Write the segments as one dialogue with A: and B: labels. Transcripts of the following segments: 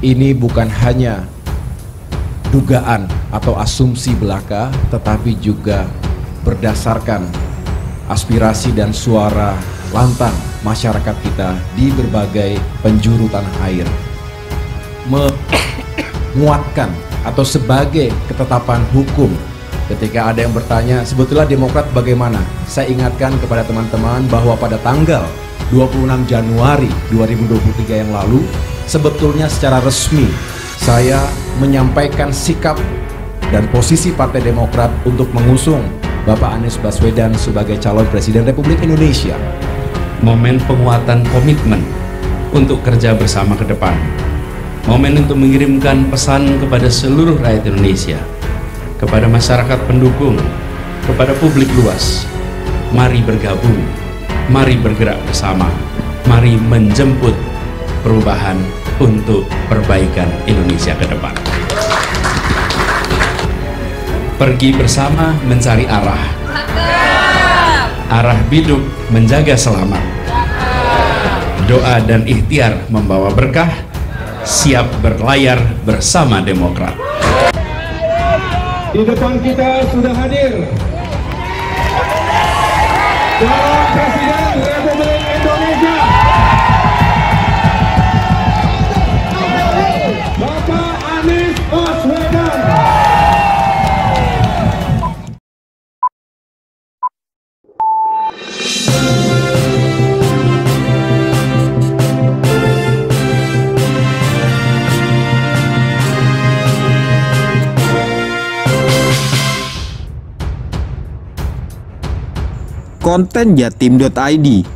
A: ini bukan hanya dugaan atau asumsi belaka, tetapi juga berdasarkan aspirasi dan suara lantang masyarakat kita di berbagai penjuru tanah air, menguatkan atau sebagai ketetapan hukum. Ketika ada yang bertanya, sebetulnya Demokrat bagaimana? Saya ingatkan kepada teman-teman bahwa pada tanggal 26 Januari 2023 yang lalu, sebetulnya secara resmi saya menyampaikan sikap dan posisi Partai Demokrat untuk mengusung Bapak Anies Baswedan sebagai calon Presiden Republik Indonesia.
B: Momen penguatan komitmen untuk kerja bersama ke depan. Momen untuk mengirimkan pesan kepada seluruh rakyat Indonesia, kepada masyarakat pendukung, kepada publik luas. Mari bergabung, mari bergerak bersama, mari menjemput perubahan untuk perbaikan Indonesia ke depan. Pergi bersama mencari arah. Arah biduk menjaga selamat. Doa dan ikhtiar membawa berkah. Siap berlayar bersama Demokrat.
C: Di depan kita sudah hadir calon Presiden Republik Indonesia, Bapak Anies Baswedan.
D: Konten Jatim.id.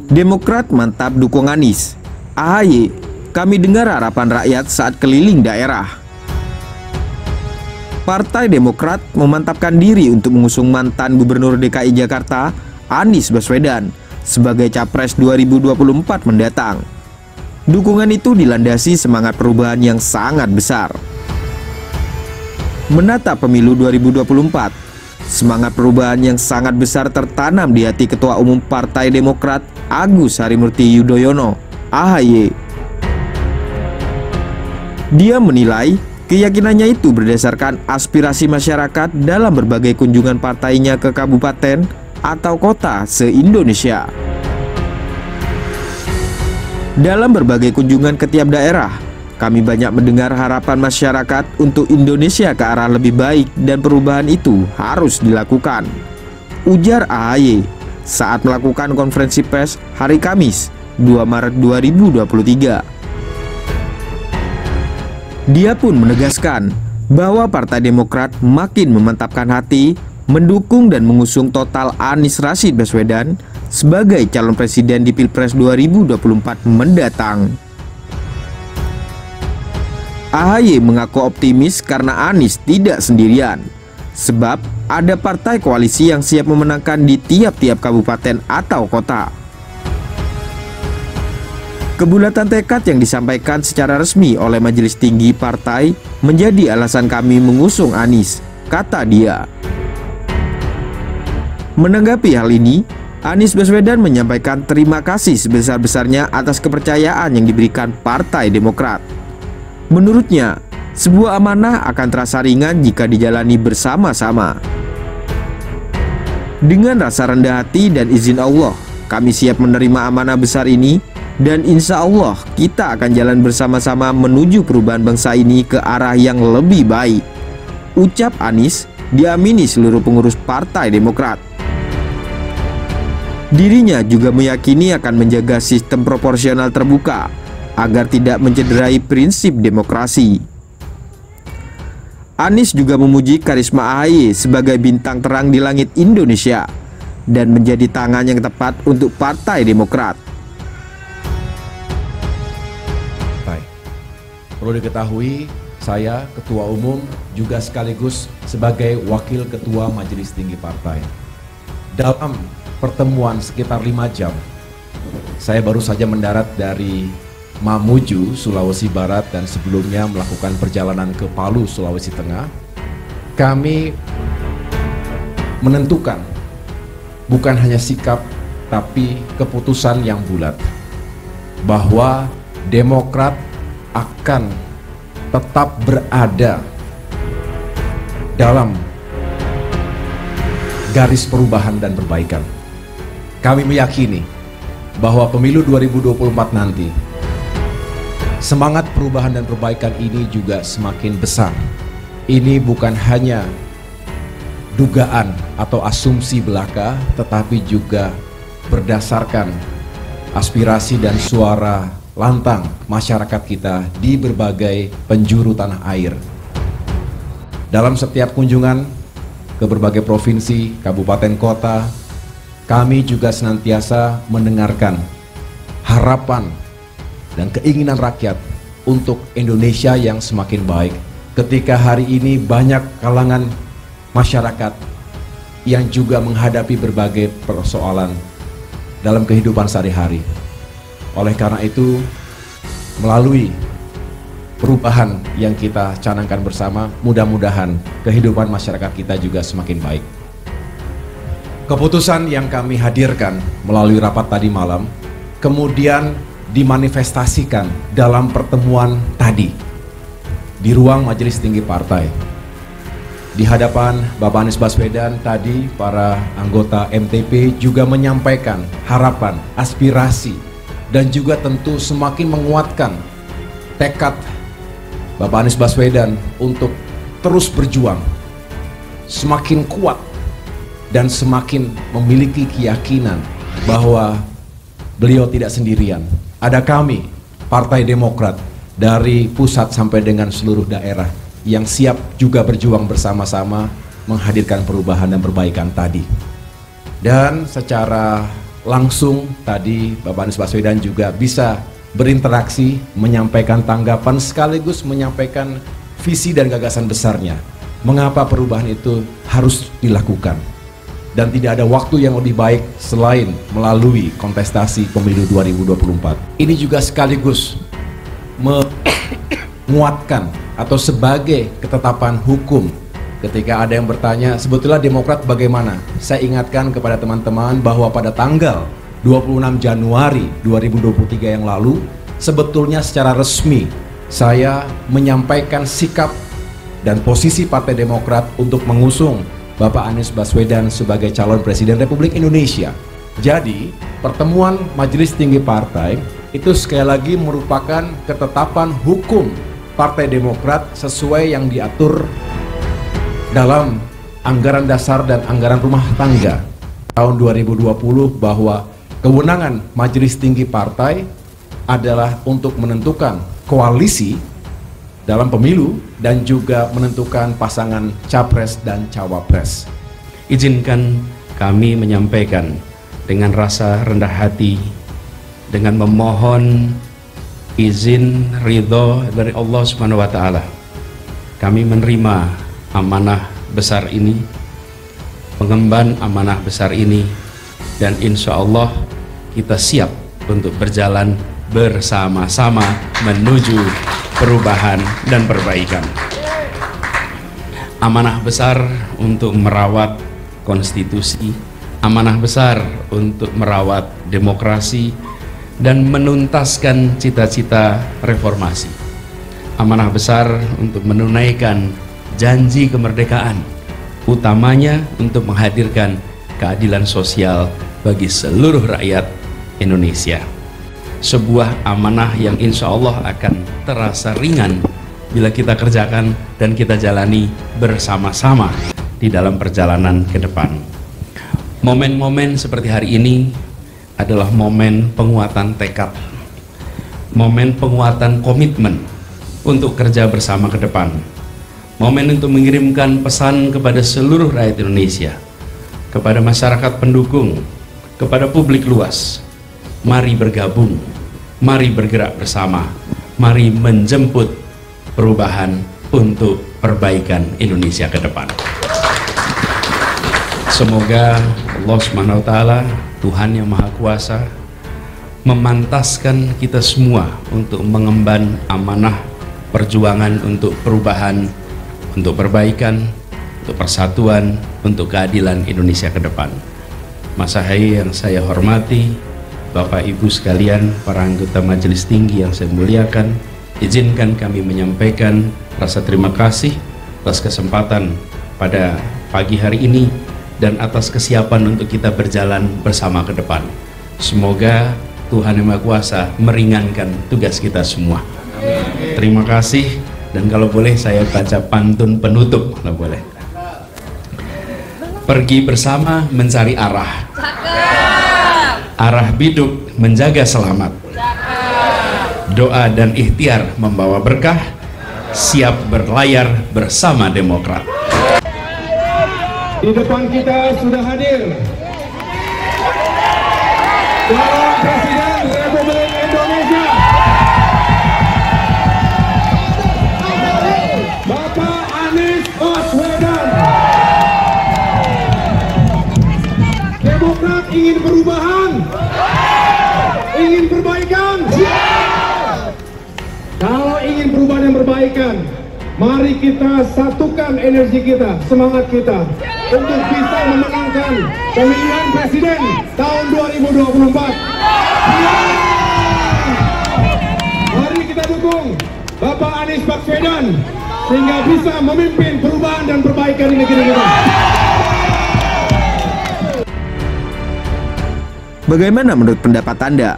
D: Demokrat mantap dukung Anies. AHY, kami dengar harapan rakyat saat keliling daerah. Partai Demokrat memantapkan diri untuk mengusung mantan Gubernur DKI Jakarta Anies Baswedan sebagai Capres 2024 mendatang. Dukungan itu dilandasi semangat perubahan yang sangat besar. Menatap pemilu 2024, semangat perubahan yang sangat besar tertanam di hati Ketua Umum Partai Demokrat Agus Harimurti Yudhoyono, AHY. Dia menilai keyakinannya itu berdasarkan aspirasi masyarakat dalam berbagai kunjungan partainya ke kabupaten atau kota se-Indonesia. Dalam berbagai kunjungan ke tiap daerah, kami banyak mendengar harapan masyarakat untuk Indonesia ke arah lebih baik dan perubahan itu harus dilakukan, ujar AHY saat melakukan konferensi pers hari Kamis 2 Maret 2023. Dia pun menegaskan bahwa Partai Demokrat makin memantapkan hati mendukung dan mengusung total Anies Rashid Baswedan sebagai calon presiden di Pilpres 2024 mendatang. AHY mengaku optimis karena Anies tidak sendirian, sebab ada partai koalisi yang siap memenangkan di tiap-tiap kabupaten atau kota. Kebulatan tekad yang disampaikan secara resmi oleh Majelis Tinggi Partai menjadi alasan kami mengusung Anies, kata dia. Menanggapi hal ini, Anies Baswedan menyampaikan terima kasih sebesar-besarnya atas kepercayaan yang diberikan Partai Demokrat. Menurutnya, sebuah amanah akan terasa ringan jika dijalani bersama-sama. Dengan rasa rendah hati dan izin Allah, kami siap menerima amanah besar ini dan insya Allah kita akan jalan bersama-sama menuju perubahan bangsa ini ke arah yang lebih baik, ucap Anies diamini seluruh pengurus Partai Demokrat. Dirinya juga meyakini akan menjaga sistem proporsional terbuka agar tidak mencederai prinsip demokrasi. Anies juga memuji karisma AHY sebagai bintang terang di langit Indonesia dan menjadi tangan yang tepat untuk Partai Demokrat.
A: Perlu diketahui, saya Ketua Umum juga sekaligus sebagai Wakil Ketua Majelis Tinggi Partai. Dalam pertemuan sekitar 5 jam, saya baru saja mendarat dari Mamuju, Sulawesi Barat, dan sebelumnya melakukan perjalanan ke Palu, Sulawesi Tengah. Kami menentukan bukan hanya sikap, tapi keputusan yang bulat bahwa Demokrat akan tetap berada dalam garis perubahan dan perbaikan. Kami meyakini bahwa pemilu 2024 nanti semangat perubahan dan perbaikan ini juga semakin besar. Ini bukan hanya dugaan atau asumsi belaka, tetapi juga berdasarkan aspirasi dan suara lantang masyarakat kita di berbagai penjuru tanah air. Dalam setiap kunjungan ke berbagai provinsi, kabupaten, kota, kami juga senantiasa mendengarkan harapan dan keinginan rakyat untuk Indonesia yang semakin baik. Ketika hari ini banyak kalangan masyarakat yang juga menghadapi berbagai persoalan dalam kehidupan sehari-hari. Oleh karena itu, melalui perubahan yang kita canangkan bersama, mudah-mudahan kehidupan masyarakat kita juga semakin baik. Keputusan yang kami hadirkan melalui rapat tadi malam kemudian dimanifestasikan dalam pertemuan tadi di ruang Majelis Tinggi Partai. Di hadapan Bapak Anies Baswedan tadi, para anggota MTP juga menyampaikan harapan, aspirasi, dan juga tentu semakin menguatkan tekad Bapak Anies Baswedan untuk terus berjuang, semakin kuat dan semakin memiliki keyakinan bahwa beliau tidak sendirian. Ada kami, Partai Demokrat, dari pusat sampai dengan seluruh daerah yang siap juga berjuang bersama-sama menghadirkan perubahan dan perbaikan tadi. Dan secara langsung tadi Bapak Anies Baswedan juga bisa berinteraksi, menyampaikan tanggapan sekaligus menyampaikan visi dan gagasan besarnya. Mengapa perubahan itu harus dilakukan? Dan tidak ada waktu yang lebih baik selain melalui kontestasi pemilu 2024. Ini juga sekaligus menguatkan atau sebagai ketetapan hukum ketika ada yang bertanya, sebetulnya Demokrat bagaimana? Saya ingatkan kepada teman-teman bahwa pada tanggal 26 Januari 2023 yang lalu, sebetulnya secara resmi saya menyampaikan sikap dan posisi Partai Demokrat untuk mengusung Bapak Anies Baswedan sebagai calon Presiden Republik Indonesia. Jadi, pertemuan Majelis Tinggi Partai itu sekali lagi merupakan ketetapan hukum Partai Demokrat sesuai yang diatur dalam anggaran dasar dan anggaran rumah tangga tahun 2020, bahwa kewenangan Majelis Tinggi Partai adalah untuk menentukan koalisi dalam pemilu dan juga menentukan pasangan capres dan cawapres.
B: Izinkan kami menyampaikan dengan rasa rendah hati, dengan memohon izin ridho dari Allah Subhanahu wa Ta'ala, kami menerima amanah besar ini, pengemban amanah besar ini, dan insya Allah kita siap untuk berjalan bersama-sama menuju perubahan dan perbaikan. Amanah besar untuk merawat konstitusi, amanah besar untuk merawat demokrasi dan menuntaskan cita-cita reformasi, amanah besar untuk menunaikan janji kemerdekaan, utamanya untuk menghadirkan keadilan sosial bagi seluruh rakyat Indonesia. Sebuah amanah yang insya Allah akan terasa ringan bila kita kerjakan dan kita jalani bersama-sama di dalam perjalanan ke depan. Momen-momen seperti hari ini adalah momen penguatan tekad, momen penguatan komitmen untuk kerja bersama ke depan, momen untuk mengirimkan pesan kepada seluruh rakyat Indonesia, kepada masyarakat pendukung, kepada publik luas. Mari bergabung, mari bergerak bersama, mari menjemput perubahan untuk perbaikan Indonesia ke depan. Semoga Allah Subhanahu wa Ta'ala, Tuhan yang Maha Kuasa, memantaskan kita semua untuk mengemban amanah perjuangan untuk perubahan, untuk perbaikan, untuk persatuan, untuk keadilan Indonesia ke depan. Mas Ahaye yang saya hormati, Bapak Ibu sekalian, para anggota Majelis Tinggi yang saya muliakan, izinkan kami menyampaikan rasa terima kasih atas kesempatan pada pagi hari ini dan atas kesiapan untuk kita berjalan bersama ke depan. Semoga Tuhan Yang Maha Kuasa meringankan tugas kita semua. Terima kasih, dan kalau boleh saya baca pantun penutup, kalau boleh. Pergi bersama mencari arah, arah biduk menjaga selamat, doa dan ikhtiar membawa berkah, siap berlayar bersama Demokrat.
C: Di depan kita sudah hadir calon Presiden Republik Indonesia, Bapak Anies Baswedan. Demokrat ingin perubahan, ingin perbaikan. Kalau ingin perubahan dan perbaikan, mari kita satukan energi kita, semangat kita untuk bisa memenangkan pemilihan presiden tahun 2024. Mari kita dukung Bapak Anies Baswedan sehingga bisa memimpin perubahan dan perbaikan di negeri kita.
D: Bagaimana menurut pendapat Anda?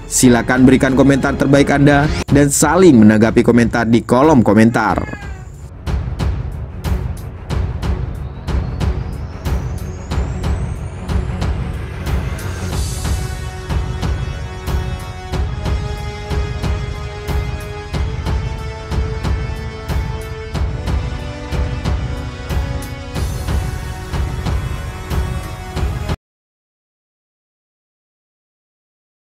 D: Silakan berikan komentar terbaik Anda dan saling menanggapi komentar di kolom komentar.